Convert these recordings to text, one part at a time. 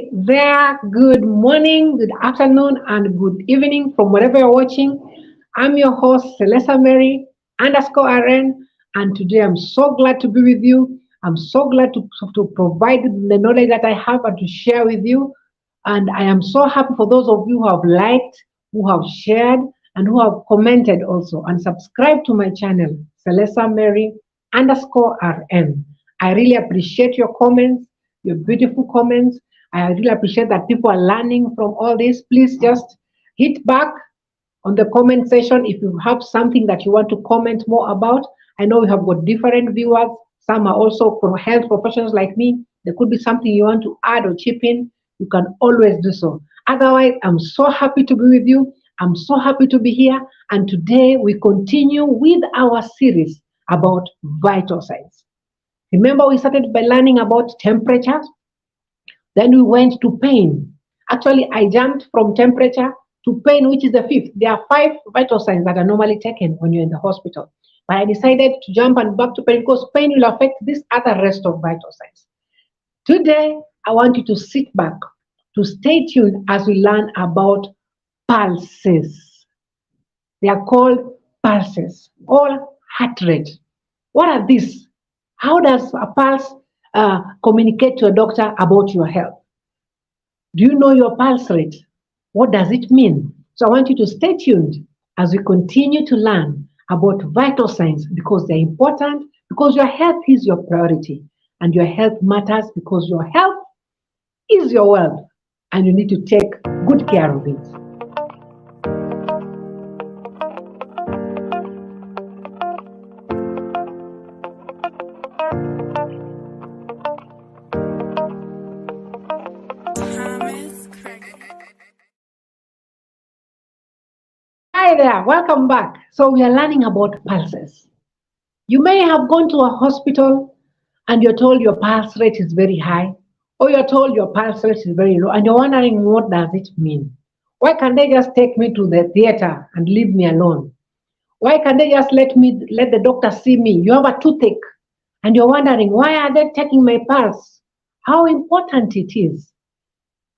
Hey there, good morning, good afternoon, and good evening from wherever you're watching. I'm your host, Celesta Mary _RN, and today I'm so glad to be with you. I'm so glad to provide the knowledge that I have and to share with you. And I am so happy for those of you who have liked, who have shared, and who have commented also and subscribed to my channel, Celesta Mary _RN. I really appreciate your comments, your beautiful comments. I really appreciate that people are learning from all this. Please just hit back on the comment section if you have something that you want to comment more about. I know we have got different viewers. Some are also from health professionals like me. There could be something you want to add or chip in. You can always do so. Otherwise, I'm so happy to be with you. I'm so happy to be here. And today we continue with our series about vital signs. Remember, we started by learning about temperature. Then we went to pain. Actually, I jumped from temperature to pain, which is the fifth. There are 5 vital signs that are normally taken when you're in the hospital. But I decided to jump and back to pain because pain will affect this other rest of vital signs. Today, I want you to sit back, to stay tuned as we learn about pulses. They are called pulses or heart rate. What are these? How does a pulse communicate to a doctor about your health? Do you know your pulse rate? What does it mean? So I want you to stay tuned as we continue to learn about vital signs because they're important, because your health is your priority and your health matters because your health is your wealth and you need to take good care of it. Hi there, welcome back. So we are learning about pulses. You may have gone to a hospital and you're told your pulse rate is very high, or you're told your pulse rate is very low, and you're wondering what does it mean? Why can't they just take me to the theater and leave me alone? Why can't they just let the doctor see me? You have a toothache, and you're wondering why are they taking my pulse? How important it is.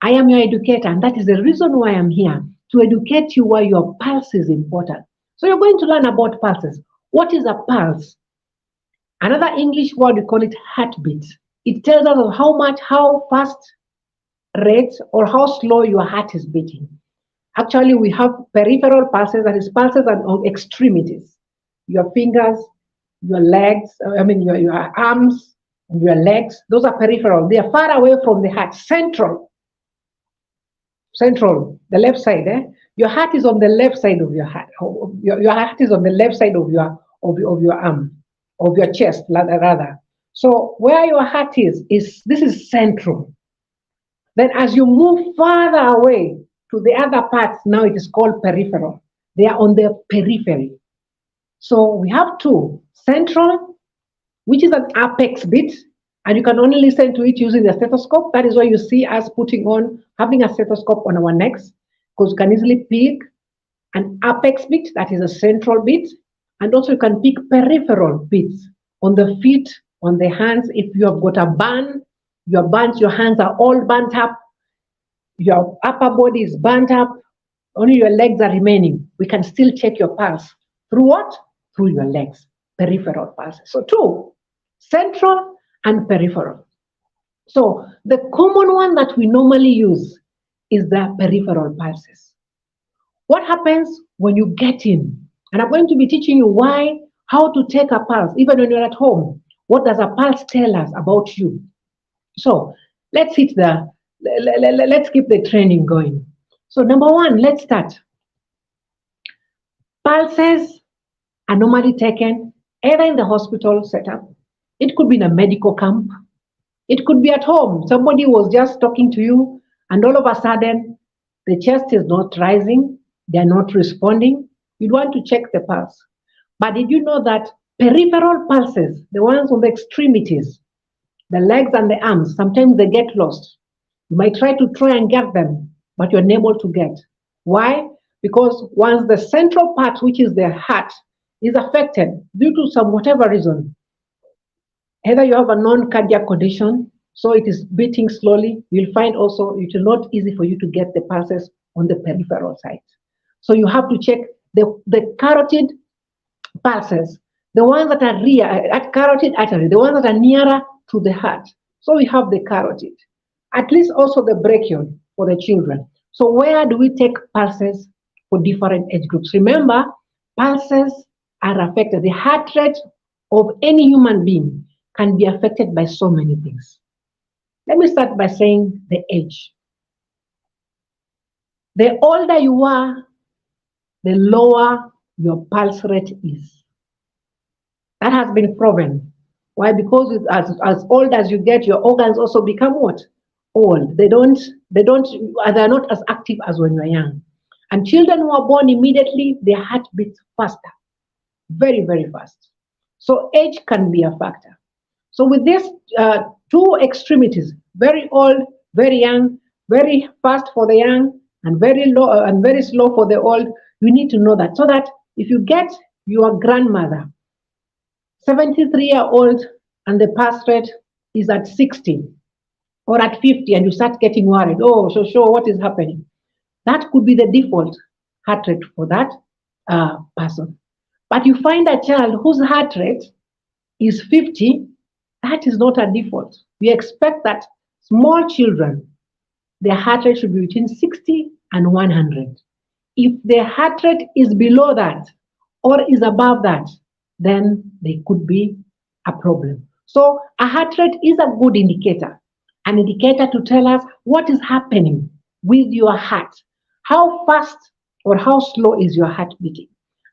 I am your educator, and that is the reason why I'm here, to educate you why your pulse is important. So you're going to learn about pulses. What is a pulse? Another English word, we call it heartbeat. It tells us of how fast rate or how slow your heart is beating. Actually, we have peripheral pulses, that is pulses on extremities. Your fingers, your legs, your arms, and your legs, those are peripheral. They are far away from the heart. Central, the left side. Your heart is on the left side of your heart. Your heart is on the left side of your arm, of your chest, rather. So where your heart is this is central. Then as you move farther away to the other parts, now it is called peripheral. They are on the periphery. So we have 2: central, which is an apex beat, and you can only listen to it using the stethoscope. That is why you see us having a stethoscope on our necks, because you can easily pick an apex beat, that is a central beat, and also you can pick peripheral beats on the feet, on the hands. If you have got a burn, your hands are all burnt up, your upper body is burnt up, only your legs are remaining. We can still check your pulse. Through what? Through your legs, peripheral pulse. So 2, central and peripheral. So the common one that we normally use is the peripheral pulses. What happens when you get in? And I'm going to be teaching you how to take a pulse, even when you're at home. What does a pulse tell us about you? So let's keep the training going. So number 1, let's start. Pulses are normally taken either in the hospital setup. It could be in a medical camp. It could be at home. Somebody was just talking to you and all of a sudden the chest is not rising. They're not responding. You'd want to check the pulse. But did you know that peripheral pulses, the ones on the extremities, the legs and the arms, sometimes they get lost. You might try and get them, but you're unable to get. Why? Because once the central part, which is the heart, is affected due to some whatever reason, either you have a non-cardiac condition, So it is beating slowly. You'll find also it will not easy for you to get the pulses on the peripheral side. So you have to check the carotid pulses, the ones that are rear at carotid artery, the ones that are nearer to the heart. So we have the carotid, at least also the brachial for the children. So where do we take pulses for different age groups? Remember, pulses are affected. The heart rate of any human being can be affected by so many things. Let me start by saying the age. The older you are, the lower your pulse rate is. That has been proven. Why? Because as old as you get, your organs also become what? Old. They're not as active as when you're young. And children who are born immediately, their heart beats faster, very, very fast. So age can be a factor. So with these two extremities, very old, very young, very fast for the young, and very low and very slow for the old, you need to know that, so that if you get your grandmother 73-year-old and the pulse rate is at 60 or at 50, and you start getting worried, oh, so what is happening? That could be the default heart rate for that person. But you find a child whose heart rate is 50, that is not a default. We expect that small children, their heart rate should be between 60 and 100. If their heart rate is below that or is above that, then there could be a problem. So a heart rate is a good indicator, an indicator to tell us what is happening with your heart. How fast or how slow is your heart beating?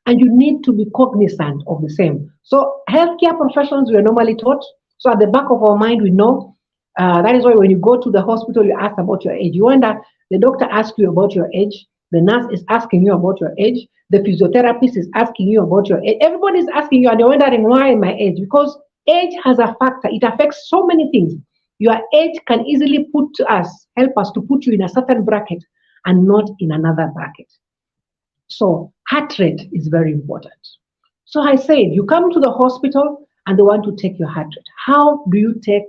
And you need to be cognizant of the same. So healthcare professionals, we are normally taught. So at the back of our mind, we know. That is why when you go to the hospital, you ask about your age. You wonder, the doctor asks you about your age. The nurse is asking you about your age. The physiotherapist is asking you about your age. Everybody is asking you, and you're wondering, why my age? Because age has a factor. It affects so many things. Your age can easily help us to put you in a certain bracket and not in another bracket. So heart rate is very important. So I said, you come to the hospital and they want to take your heart rate. How do you take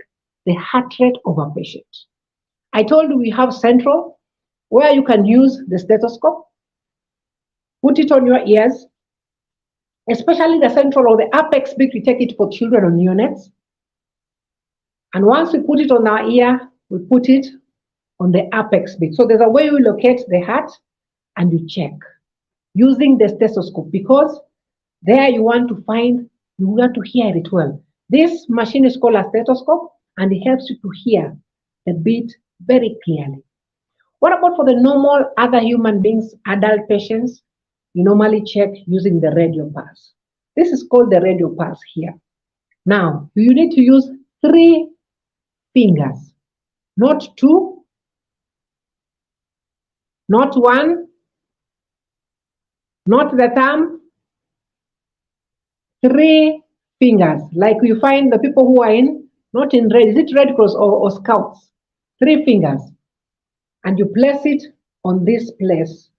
the heart rate of a patient? I told you we have central, where you can use the stethoscope, put it on your ears, especially the central or the apex beat. We take it for children or neonates. And once we put it on our ear, we put it on the apex beat. So there's a way you locate the heart and you check using the stethoscope, because there you want to hear it well. This machine is called a stethoscope, and it helps you to hear the beat very clearly. What about for the normal other human beings, adult patients? You normally check using the radial pulse. This is called the radial pulse here. Now, you need to use 3 fingers, not 2, not 1, not the thumb, 3 fingers, like you find the people who are not in red, is it Red Cross or Scouts? 3 fingers. And you place it on this place.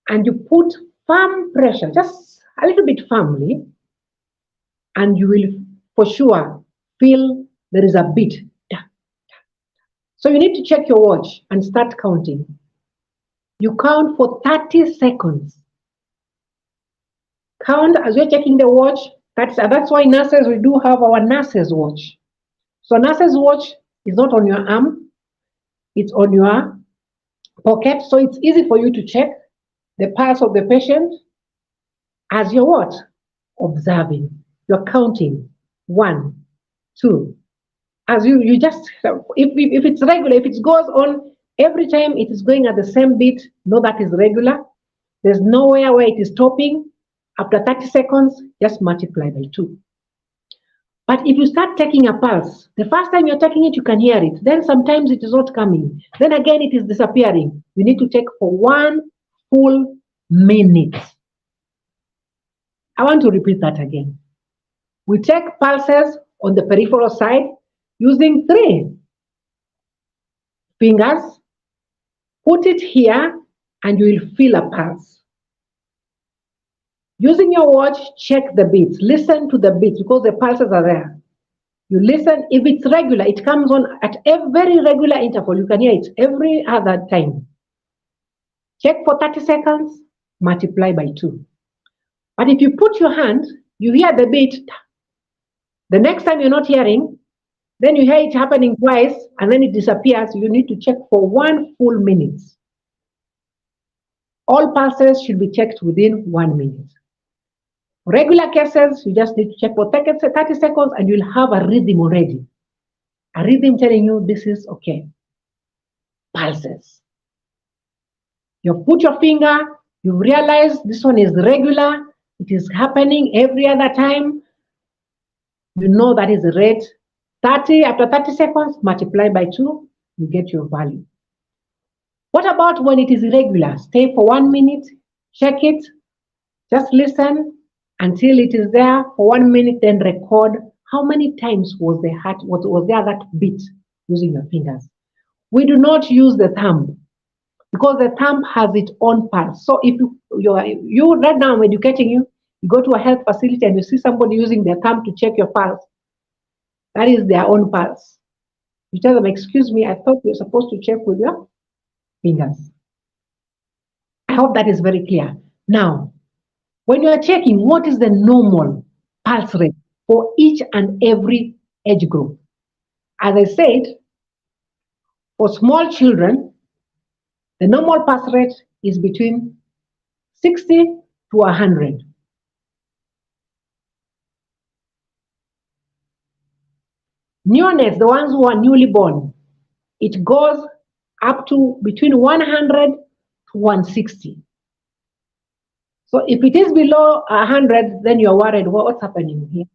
And you put firm pressure, just a little bit firmly, and you will for sure feel there is a beat. So you need to check your watch and start counting. You count for 30 seconds. Count as you're checking the watch. That's why nurses, we do have our nurses watch. So nurses watch is not on your arm, it's on your pocket. So it's easy for you to check the pulse of the patient as you're what? Observing. You're counting 1, 2. As you just, if it's regular, if it goes on every time it is going at the same beat, know that is regular. There's nowhere where it is stopping. After 30 seconds, just multiply by 2. But if you start taking a pulse, the first time you're taking it, you can hear it. Then sometimes it is not coming. Then again, it is disappearing. You need to take for 1 full minute. I want to repeat that again. We take pulses on the peripheral side using 3 fingers. Put it here and you will feel a pulse. Using your watch, check the beats. Listen to the beats because the pulses are there. You listen. If it's regular, it comes on at a very regular interval. You can hear it every other time. Check for 30 seconds, multiply by 2. But if you put your hand, you hear the beat. The next time you're not hearing, then you hear it happening twice, and then it disappears. You need to check for 1 full minute. All pulses should be checked within 1 minute. Regular cases, you just need to check for 30 seconds and you'll have a rhythm already. A rhythm telling you this is okay. Pulses. You put your finger, you realize this one is regular, it is happening every other time. You know that is the rate. 30, after 30 seconds, multiply by 2, you get your value. What about when it is irregular? Stay for 1 minute, check it, just listen until it is there for 1 minute, then record how many times was the heart, was there that beat using your fingers. We do not use the thumb because the thumb has its own pulse. So if you right now I'm educating you, you go to a health facility and you see somebody using their thumb to check your pulse, that is their own pulse. You tell them, excuse me, I thought you're supposed to check with your fingers. I hope that is very clear. Now, when you are checking, what is the normal pulse rate for each and every age group? As I said, for small children, the normal pulse rate is between 60 to 100. Neonates, the ones who are newly born, it goes up to between 100 to 160. So if it is below 100, then you're worried, what's happening here?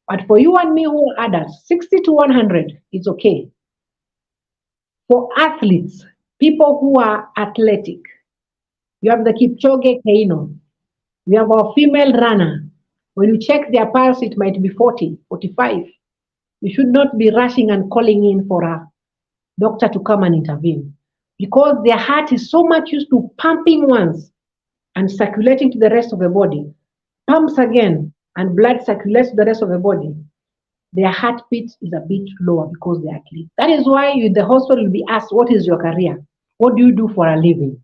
But for you and me who are adults, 60 to 100 is okay. For athletes, people who are athletic, you have the Kipchoge Keino, we have our female runner. When you check their pulse, it might be 40, 45. You should not be rushing and calling in for a doctor to come and intervene because their heart is so much used to pumping once and circulating to the rest of the body, pumps again, and blood circulates to the rest of the body. Their heartbeat is a bit lower because they are asleep. That is why you in the hospital will be asked, what is your career? What do you do for a living?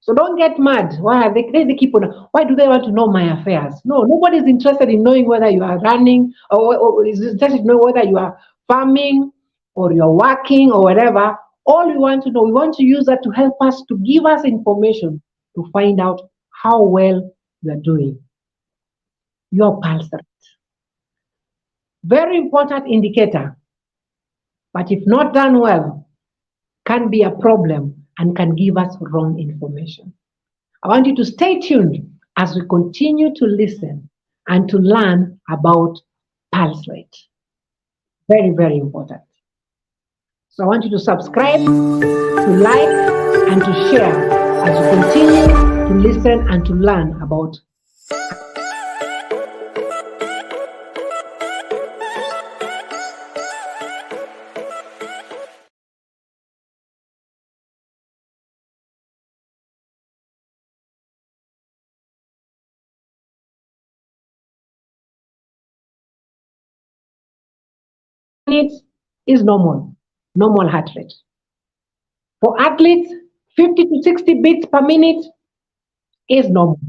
So don't get mad. Why are they keep on? Why do they want to know my affairs? No, nobody is interested in knowing whether you are running or is interested to know whether you are farming or you're working or whatever. All we want to know, we want to use that to help us, to give us information to find out how well you are doing. Your pulse rate. Very important indicator, but if not done well, can be a problem and can give us wrong information. I want you to stay tuned as we continue to listen and to learn about pulse rate. Very, very important. So I want you to subscribe, to like, and to share as we continue to listen and to learn about is normal heart rate. For athletes, 50 to 60 beats per minute is normal.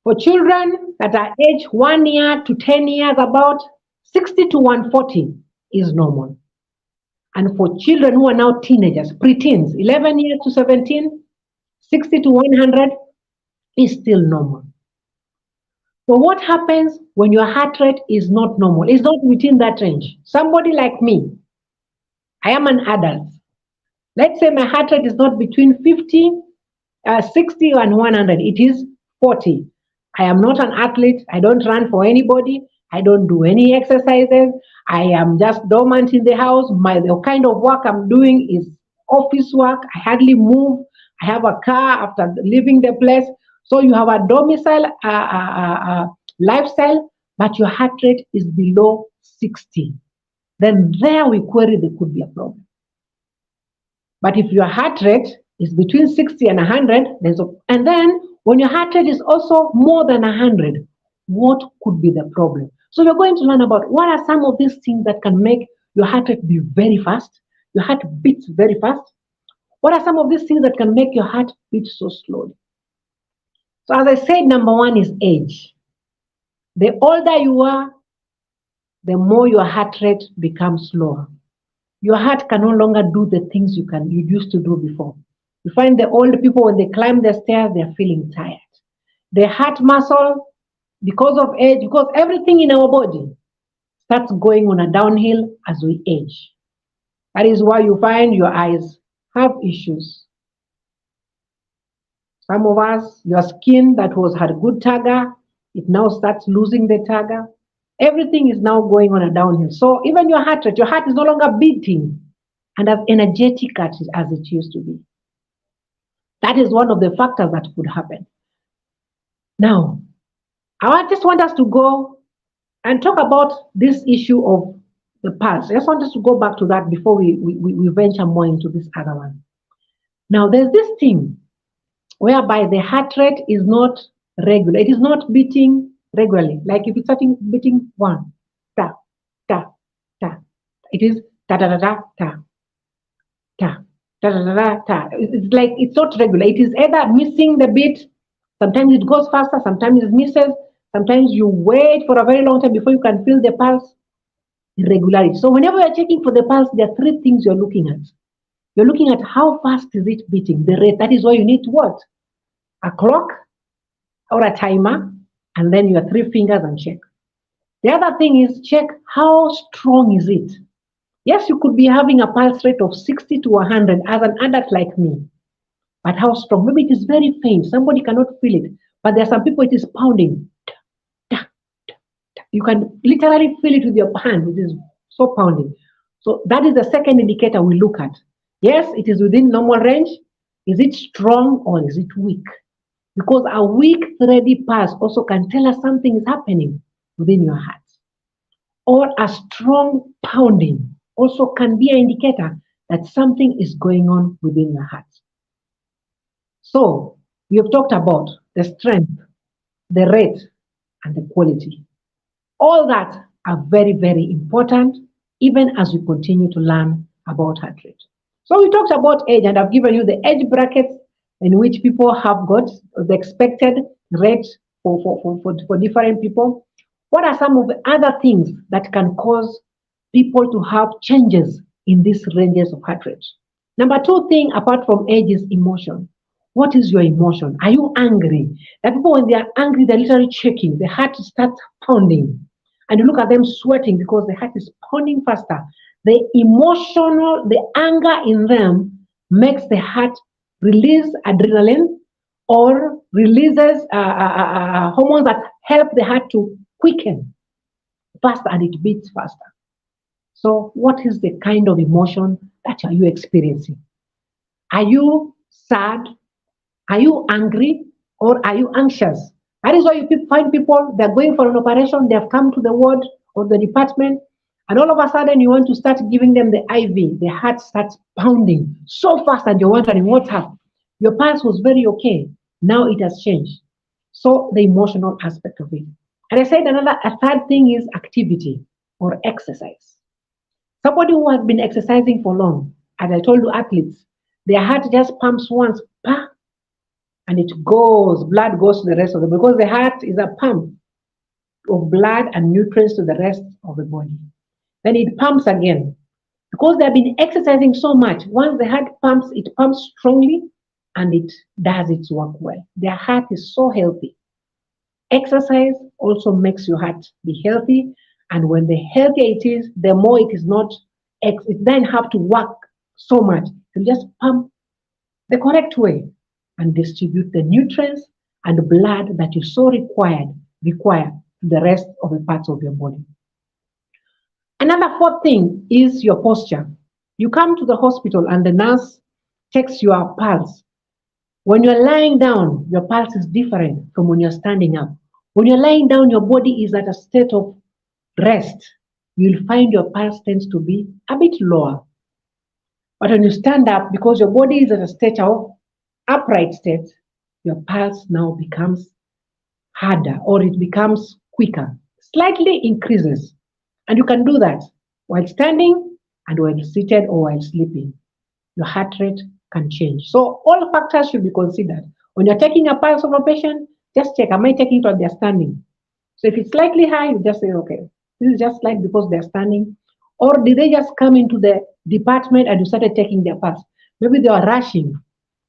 For children that are aged 1 year to 10 years, about 60 to 140 is normal. And for children who are now teenagers, preteens, 11 years to 17, 60 to 100 is still normal. So what happens when your heart rate is not normal? It's not within that range. Somebody like me, I am an adult. Let's say my heart rate is not between 60 and 100. It is 40. I am not an athlete. I don't run for anybody. I don't do any exercises. I am just dormant in the house. The kind of work I'm doing is office work. I hardly move. I have a car after leaving the place. So you have a domicile lifestyle, but your heart rate is below 60. Then there we query there could be a problem. But if your heart rate is between 60 and 100, and then when your heart rate is also more than 100, what could be the problem? So we're going to learn about what are some of these things that can make your heart rate be very fast, your heart beats very fast. What are some of these things that can make your heart beat so slowly? So as I said, number one is age. The older you are, the more your heart rate becomes slower. Your heart can no longer do the things you used to do before. You find the old people when they climb the stairs, they're feeling tired. The heart muscle, because of age, because everything in our body starts going on a downhill as we age. That is why you find your eyes have issues. Some of us, your skin that had good tagger, it now starts losing the tagger. Everything is now going on a downhill. So even your heart rate, your heart is no longer beating and as energetic as it used to be. That is one of the factors that could happen. Now, I just want us to go and talk about this issue of the pulse. I just want us to go back to that before we venture more into this other one. Now, there's this thing whereby the heart rate is not regular. It is not beating regularly. Like if it's starting beating one, ta, ta, ta. It is ta da da da ta, ta, ta da da da ta. It's like it's not regular. It is either missing the beat. Sometimes it goes faster. Sometimes it misses. Sometimes you wait for a very long time before you can feel the pulse. Irregularity. So whenever you're checking for the pulse, there are three things you're looking at. You're looking at how fast is it beating, the rate. That is why you need what? A clock or a timer, and then your three fingers and check. The other thing is check how strong is it. Yes, you could be having a pulse rate of 60 to 100 as an adult like me, but how strong? Maybe it is very faint. Somebody cannot feel it, but there are some people it is pounding. You can literally feel it with your hand. It is so pounding. So that is the second indicator we look at. Yes, it is within normal range. Is it strong or is it weak? Because a weak, thready pulse also can tell us something is happening within your heart. Or a strong pounding also can be an indicator that something is going on within your heart. So we have talked about the strength, the rate, and the quality. All that are very, very important, even as we continue to learn about heart rate. So we talked about age, and I've given you the age brackets in which people have got the expected rate for different people. What are some of the other things that can cause people to have changes in these ranges of heart rate? Number two thing, apart from age, is emotion. What is your emotion? Are you angry? That people, when they are angry, they're literally shaking. The heart starts pounding. And you look at them sweating because the heart is pounding faster. The emotional, the anger in them makes the heart release adrenaline or releases hormones that help the heart to quicken faster and it beats faster. So what is the kind of emotion that are you experiencing? Are you sad? Are you angry? Or are you anxious? That is why you find people, they're going for an operation, they have come to the ward or the department, and all of a sudden you want to start giving them the IV. The heart starts pounding so fast and you're wondering what's happened. Your pulse was very okay. Now it has changed. So the emotional aspect of it. And I said a third thing is activity or exercise. Somebody who has been exercising for long, as I told you, athletes, their heart just pumps once, and it goes, blood goes to the rest of them because the heart is a pump of blood and nutrients to the rest of the body. Then it pumps again. Because they have been exercising so much, once the heart pumps, it pumps strongly and it does its work well. Their heart is so healthy. Exercise also makes your heart be healthy. And when the healthier it is, the more it is not, it doesn't have to work so much. You just pump the correct way and distribute the nutrients and blood that you so require to the rest of the parts of your body. Another fourth thing is your posture. You come to the hospital and the nurse checks your pulse. When you're lying down, your pulse is different from when you're standing up. When you're lying down, your body is at a state of rest. You'll find your pulse tends to be a bit lower. But when you stand up, because your body is at a state of upright state, your pulse now becomes harder or it becomes quicker, slightly increases. And you can do that while standing and while seated or while sleeping. Your heart rate can change. So all factors should be considered. When you're taking a pulse of a patient, just check, am I taking it while they're standing? So if it's slightly high, you just say, okay, this is just like because they're standing. Or did they just come into the department and you started taking their pulse? Maybe they are rushing.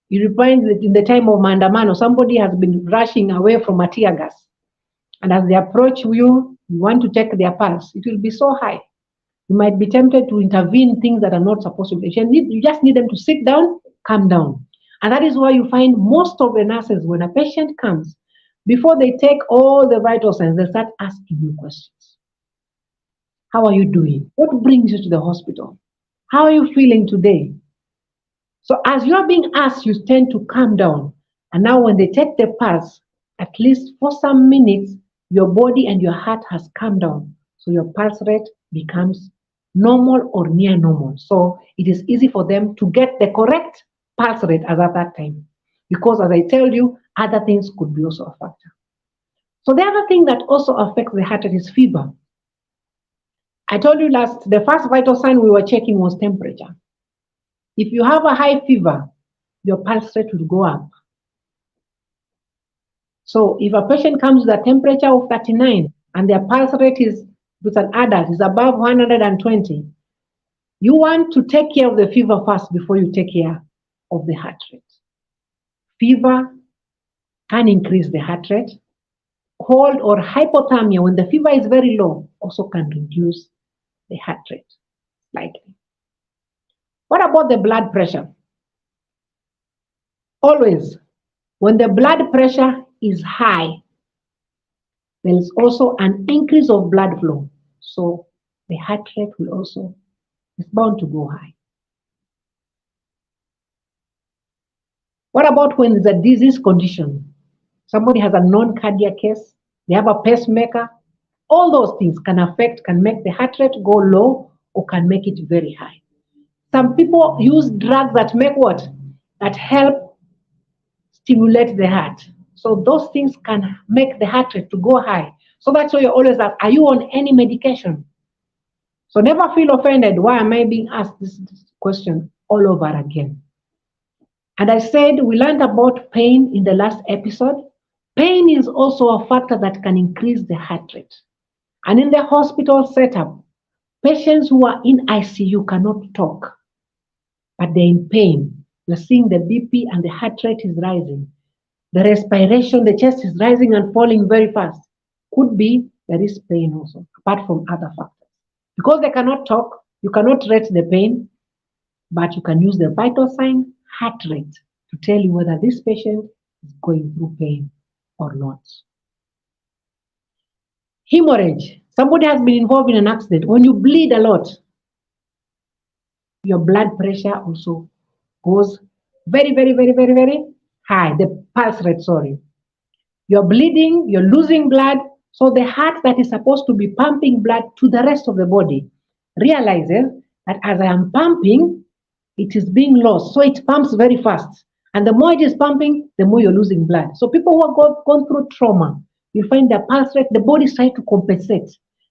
You find that in the time of Mandamano, somebody has been rushing away from a tear gas. And as they approach you, you want to check their pulse. It will be so high. You might be tempted to intervene things that are not supposed to be. You just need them to sit down, calm down. And that is why you find most of the nurses, when a patient comes, before they take all the vital signs, they start asking you questions. How are you doing? What brings you to the hospital? How are you feeling today? So as you're being asked, you tend to calm down. And now when they take the pulse, at least for some minutes, your body and your heart has calmed down. So your pulse rate becomes normal or near normal. So it is easy for them to get the correct pulse rate as at that time. Because as I tell you, other things could be also a factor. So the other thing that also affects the heart rate is fever. I told you the first vital sign we were checking was temperature. If you have a high fever, your pulse rate will go up. So if a patient comes with a temperature of 39 and their pulse rate is, with an adult, is above 120, you want to take care of the fever first before you take care of the heart rate. Fever can increase the heart rate. Cold or hypothermia, when the fever is very low, also can reduce the heart rate slightly. What about the blood pressure? Always, when the blood pressure is high, there is also an increase of blood flow. So the heart rate will also, is bound to go high. What about when there's a disease condition? Somebody has a non-cardiac case, they have a pacemaker. All those things can make the heart rate go low or can make it very high. Some people use drugs that make what? That help stimulate the heart. So those things can make the heart rate to go high. So that's why you're always asked, are you on any medication? So never feel offended. Why am I being asked this question all over again? And I said we learned about pain in the last episode. Pain is also a factor that can increase the heart rate. And in the hospital setup, patients who are in ICU cannot talk, but they're in pain. You're seeing the BP and the heart rate is rising. The respiration, the chest is rising and falling very fast. Could be there is pain also, apart from other factors. Because they cannot talk, you cannot rate the pain, but you can use the vital sign, heart rate, to tell you whether this patient is going through pain or not. Hemorrhage. Somebody has been involved in an accident. When you bleed a lot, your blood pressure also goes very, very, very, very, very high. The pulse rate, sorry. You're bleeding, you're losing blood. So the heart that is supposed to be pumping blood to the rest of the body realizes that as I am pumping, it is being lost. So it pumps very fast. And the more it is pumping, the more you're losing blood. So people who have gone through trauma, you find their pulse rate, the body is trying to compensate.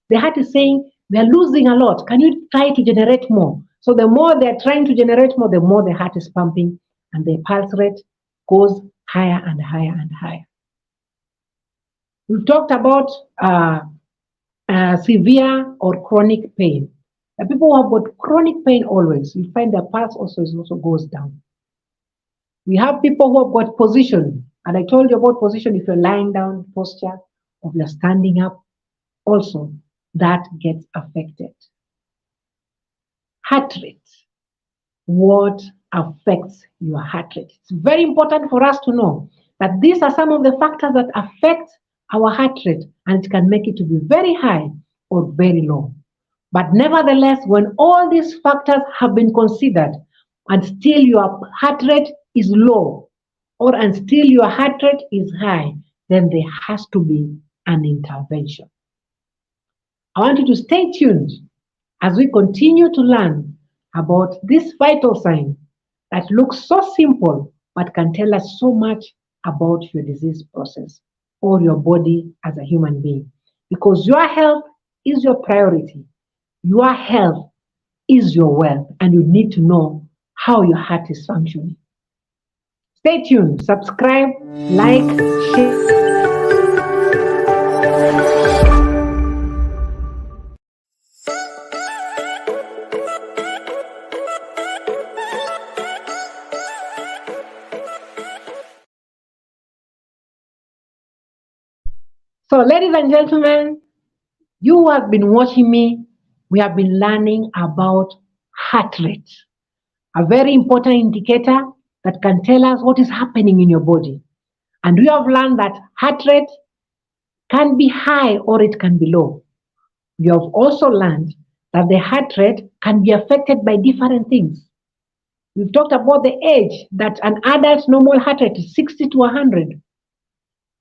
The heart is saying, we are losing a lot. Can you try to generate more? So the more they're trying to generate more, the more the heart is pumping and the pulse rate goes higher and higher and higher. We've talked about severe or chronic pain. The people who have got chronic pain always, you find their pulse also goes down. We have people who have got position, and I told you about position. If you're lying down, posture, or you're standing up, also that gets affected. Heart rate. What affects your heart rate? It's very important for us to know that these are some of the factors that affect our heart rate, and it can make it to be very high or very low. But nevertheless, when all these factors have been considered and still your heart rate is low and still your heart rate is high, then there has to be an intervention. I want you to stay tuned as we continue to learn about this vital sign that looks so simple but can tell us so much about your disease process or your body as a human being. because your health is your priority. Your health is your wealth, and you need to know how your heart is functioning. Stay tuned, subscribe, like, share. So, ladies and gentlemen, you who have been watching me, we have been learning about heart rate, a very important indicator that can tell us what is happening in your body. And we have learned that heart rate can be high or it can be low. We have also learned that the heart rate can be affected by different things. We've talked about the age that an adult normal heart rate is 60 to 100.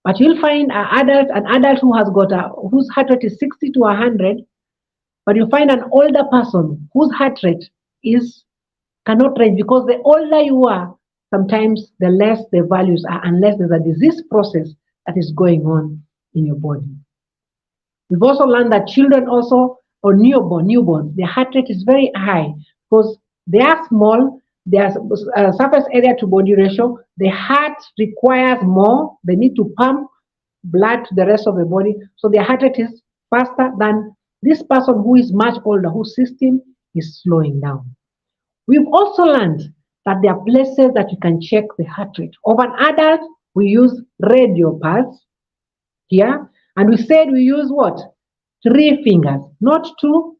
But you'll find an adult who has got whose heart rate is 60 to 100, but you find an older person whose heart rate is cannot range, because the older you are, sometimes the less the values are, unless there's a disease process that is going on in your body. We've also learned that children also, or newborns, their heart rate is very high because they are small. Their surface area to body ratio, the heart requires more. They need to pump blood to the rest of the body. So their heart rate is faster than this person who is much older, whose system is slowing down. We've also learned that there are places that you can check the heart rate. Of an adult, we use radial pulse here. And we said we use what? 3 fingers, not 2,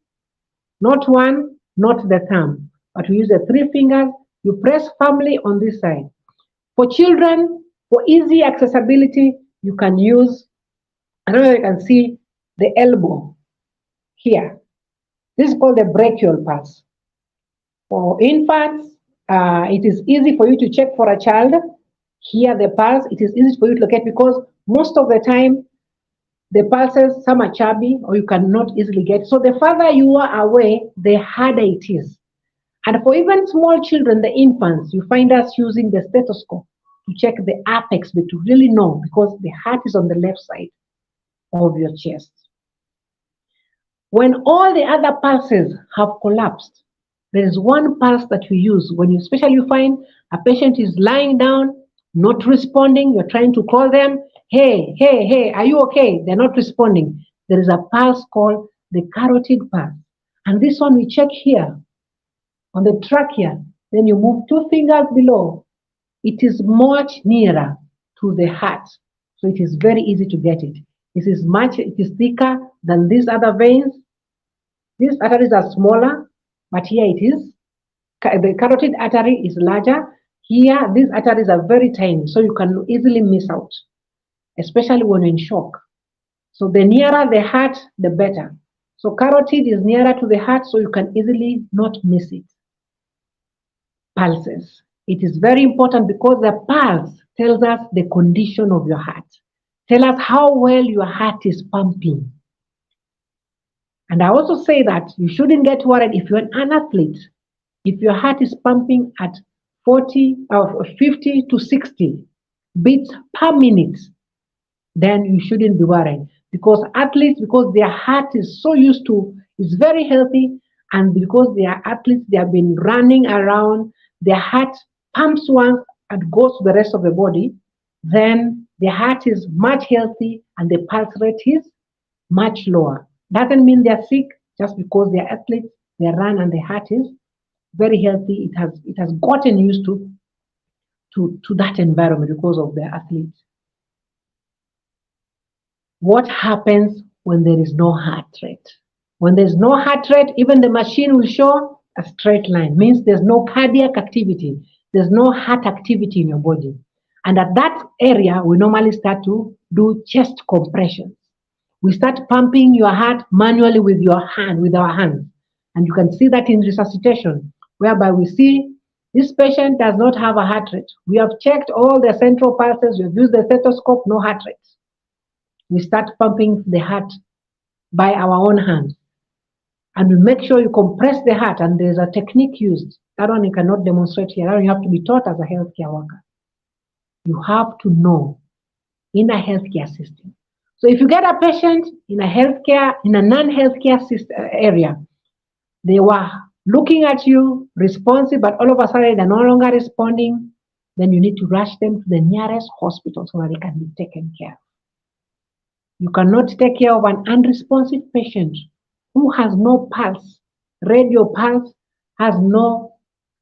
not 1, not the thumb. But we use the 3 fingers. You press firmly on this side. For children, for easy accessibility, you can use, I don't know if you can see the elbow here. This is called the brachial pulse. For infants, it is easy for you to check for a child. Here, the pulse, it is easy for you to locate because most of the time, the pulses, some are chubby or you cannot easily get. So the further you are away, the harder it is. And for even small children, the infants, you find us using the stethoscope to check the apex, but to really know, because the heart is on the left side of your chest. When all the other pulses have collapsed, there is one pulse that we use when especially you find a patient is lying down, not responding, you're trying to call them, hey, hey, hey, are you okay? They're not responding. There is a pulse called the carotid pulse. And this one we check here on the trachea. Then you move 2 fingers below. It is much nearer to the heart. So it is very easy to get it. It is thicker than these other veins. These arteries are smaller, but here it is. The carotid artery is larger. Here, these arteries are very tiny, so you can easily miss out, especially when you're in shock. So the nearer the heart, the better. So carotid is nearer to the heart, so you can easily not miss it. Pulses. It is very important because the pulse tells us the condition of your heart. Tell us how well your heart is pumping. And I also say that you shouldn't get worried if you're an athlete. If your heart is pumping at 40 or 50 to 60 beats per minute, then you shouldn't be worried. Because athletes, because their heart is so used to, is very healthy, and because they are athletes, they have been running around, their heart pumps once and goes to the rest of the body, then their heart is much healthy and the pulse rate is much lower. Doesn't mean they're sick, just because they're athletes, they run and the heart is very healthy. It has gotten used to that environment because of their athletes. What happens when there is no heart rate? When there's no heart rate, even the machine will show a straight line. Means there's no cardiac activity. There's no heart activity in your body. And at that area, we normally start to do chest compressions. We start pumping your heart manually with our hands. And you can see that in resuscitation, whereby we see this patient does not have a heart rate. We have checked all the central pulses. We've used the stethoscope, no heart rate. We start pumping the heart by our own hands. And we make sure you compress the heart, and there's a technique used. That one you cannot demonstrate here. That one you have to be taught as a healthcare worker. You have to know in a healthcare system. So if you get a patient in a healthcare, in a non-healthcare area, they were looking at you, responsive, but all of a sudden they're no longer responding, then you need to rush them to the nearest hospital so that they can be taken care of. You cannot take care of an unresponsive patient who has no pulse, radio pulse, has no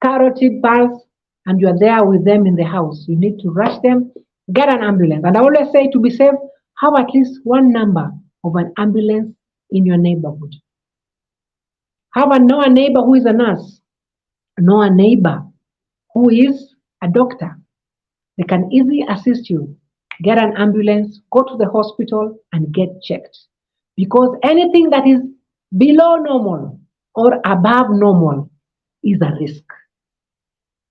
carotid pulse, and you're there with them in the house. You need to rush them, get an ambulance. And I always say to be safe, have at least one number of an ambulance in your neighborhood. Know a neighbor who is a nurse, know a neighbor who is a doctor. They can easily assist you. Get an ambulance, go to the hospital and get checked. Because anything that is below normal or above normal is a risk.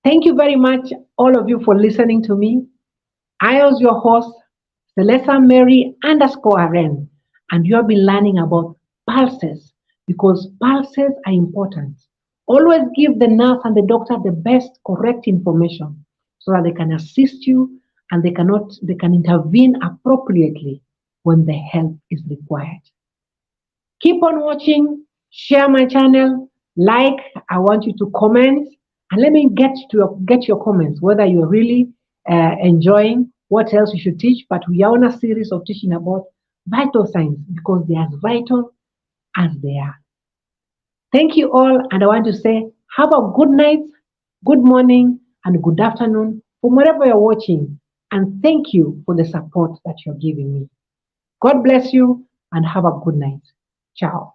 Thank you very much, all of you, for listening to me. I was your host, Celessa Mary _Aren, and you have been learning about pulses because pulses are important. Always give the nurse and the doctor the best correct information so that they can assist you and they can intervene appropriately when the help is required. Keep on watching, share my channel, like. I want you to comment and let me get your comments whether you're really enjoying what else we should teach. But we are on a series of teaching about vital signs because they are as vital as they are. Thank you all, and I want to say have a good night, good morning, and good afternoon from wherever you're watching. And thank you for the support that you're giving me. God bless you and have a good night. Ciao.